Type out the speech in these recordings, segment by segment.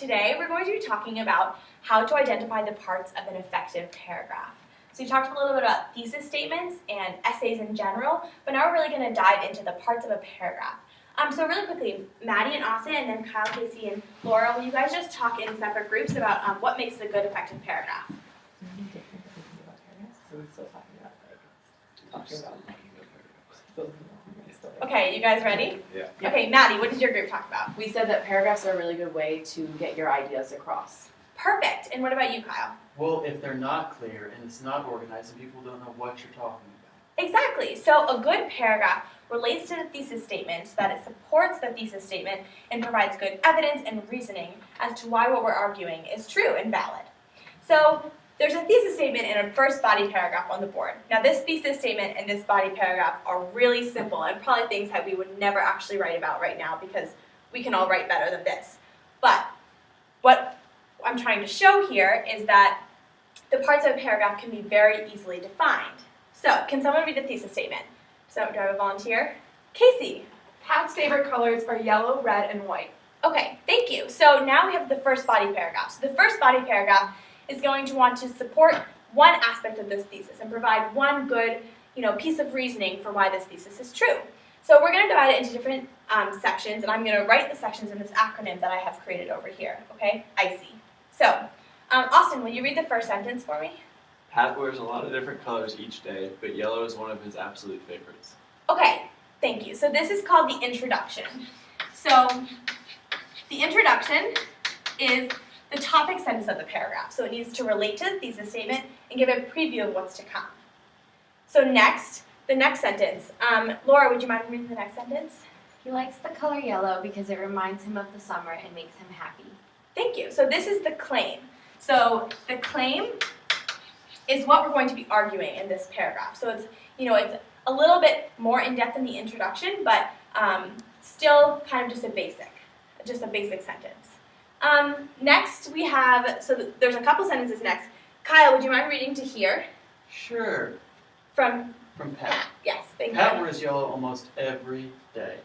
today we're going to be talking about how to identify the parts of an effective paragraph. So we talked a little bit about thesis statements and essays in general, but now we're really going to dive into the parts of a paragraph. So really quickly, Maddie and Austin, and then Kyle, Casey, and Laura, will you guys just talk in separate groups about what makes a good effective paragraph? So we're still talking about Okay, you guys ready? Yeah. Okay, Maddie, what did your group talk about? We said that paragraphs are a really good way to get your ideas across. Perfect. And what about you, Kyle? Well, if they're not clear and it's not organized and people don't know what you're talking about. Exactly. So a good paragraph relates to the thesis statement so that it supports the thesis statement and provides good evidence and reasoning as to why what we're arguing is true and valid. So there's a thesis statement and a first body paragraph on the board. Now this thesis statement and this body paragraph are really simple and probably things that we would never actually write about right now because we can all write better than this. But what I'm trying to show here is that the parts of a paragraph can be very easily defined. So can someone read the thesis statement? So do I have a volunteer? Casey. Pat's favorite colors are yellow, red, and white. Okay, thank you. So now we have the first body paragraph. So the first body paragraph is going to want to support one aspect of this thesis and provide one good, piece of reasoning for why this thesis is true. So we're going to divide it into different sections, and I'm going to write the sections in this acronym that I have created over here, okay? ICE. So, Austin, will you read the first sentence for me? Pat wears a lot of different colors each day, but yellow is one of his absolute favorites. Okay, thank you. So this is called the introduction. So the introduction is the topic sentence of the paragraph. So it needs to relate to the thesis statement and give a preview of what's to come. So next, the next sentence. Laura, would you mind reading the next sentence? He likes the color yellow because it reminds him of the summer and makes him happy. Thank you. So this is the claim. So the claim is what we're going to be arguing in this paragraph. So it's, it's a little bit more in-depth than the introduction, but still kind of just a basic sentence. Next we have, there's a couple sentences next. Kyle, would you mind reading to here? Sure. From Pat. Yes, thank Pat you. wears yellow almost every day.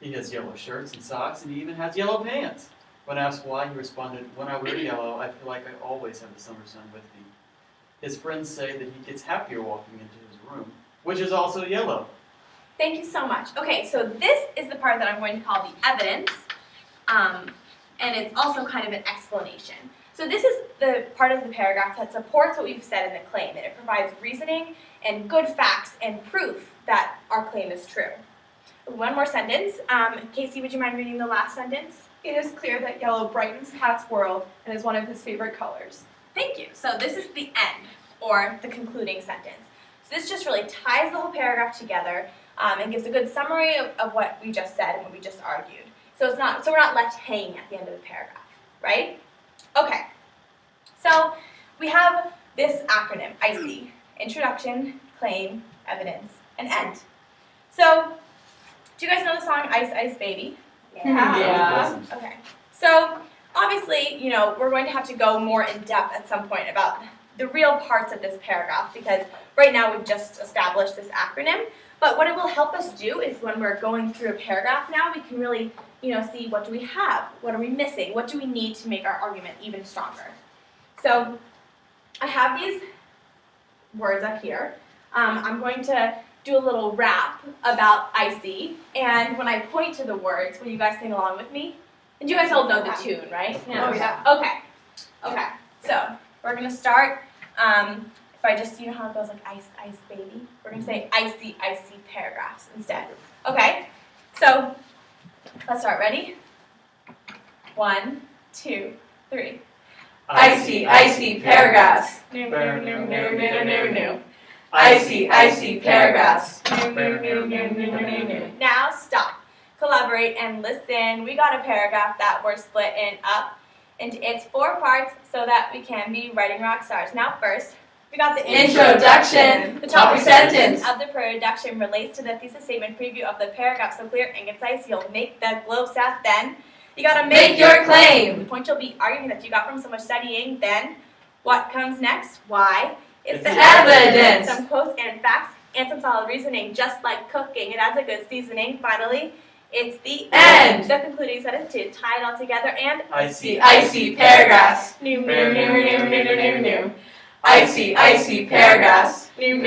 He has yellow shirts and socks, and he even has yellow pants. When asked why, he responded, "When I wear yellow, I feel like I always have the summer sun with me." His friends say that he gets happier walking into his room, which is also yellow. Thank you so much. Okay, so this is the part that I'm going to call the evidence, and it's also kind of an explanation. So this is the part of the paragraph that supports what we've said in the claim, and it provides reasoning and good facts and proof that our claim is true. One more sentence. Casey, would you mind reading the last sentence? It is clear that yellow brightens Pat's world and is one of his favorite colors. Thank you. So this is the end, or the concluding sentence. So this just really ties the whole paragraph together and gives a good summary of what we just said and what we just argued. So we're not left hanging at the end of the paragraph, right? Okay. So we have this acronym, ICE: Introduction, Claim, Evidence, and End. So do you guys know the song Ice Ice Baby? Yeah. Okay. So obviously, we're going to have to go more in depth at some point about the real parts of this paragraph because right now we've just established this acronym. But what it will help us do is when we're going through a paragraph now, we can really, see what do we have, what are we missing, what do we need to make our argument even stronger. So I have these words up here. I'm going to do a little rap about IC, and when I point to the words, will you guys sing along with me? And you guys all know the tune, right? Oh, yeah. Okay. So we're gonna start. If I just, how it goes, like ice, ice, baby. We're gonna say icy, icy paragraphs instead. Okay. So let's start. Ready? 1, 2, 3. Icy, icy paragraphs. No, no, no, no, no, no, no. Icy, icy paragraphs. Now stop, collaborate, and listen. We got a paragraph that we're split up into its 4 parts so that we can be writing rock stars. Now first, we got the Introduction. The Topic sentence of the introduction relates to the thesis statement preview of the paragraph, so clear and concise. You'll make the globe south. Then you gotta make your claim. The point you'll be arguing that you got from so much studying. Then what comes next? Why? It's the evidence. Some quotes and facts and some solid reasoning, just like cooking. It adds a good seasoning. Finally, It's the End. The concluding sentence to tie it all together and Icy, Icy paragraphs. new. Icy paragraphs. New.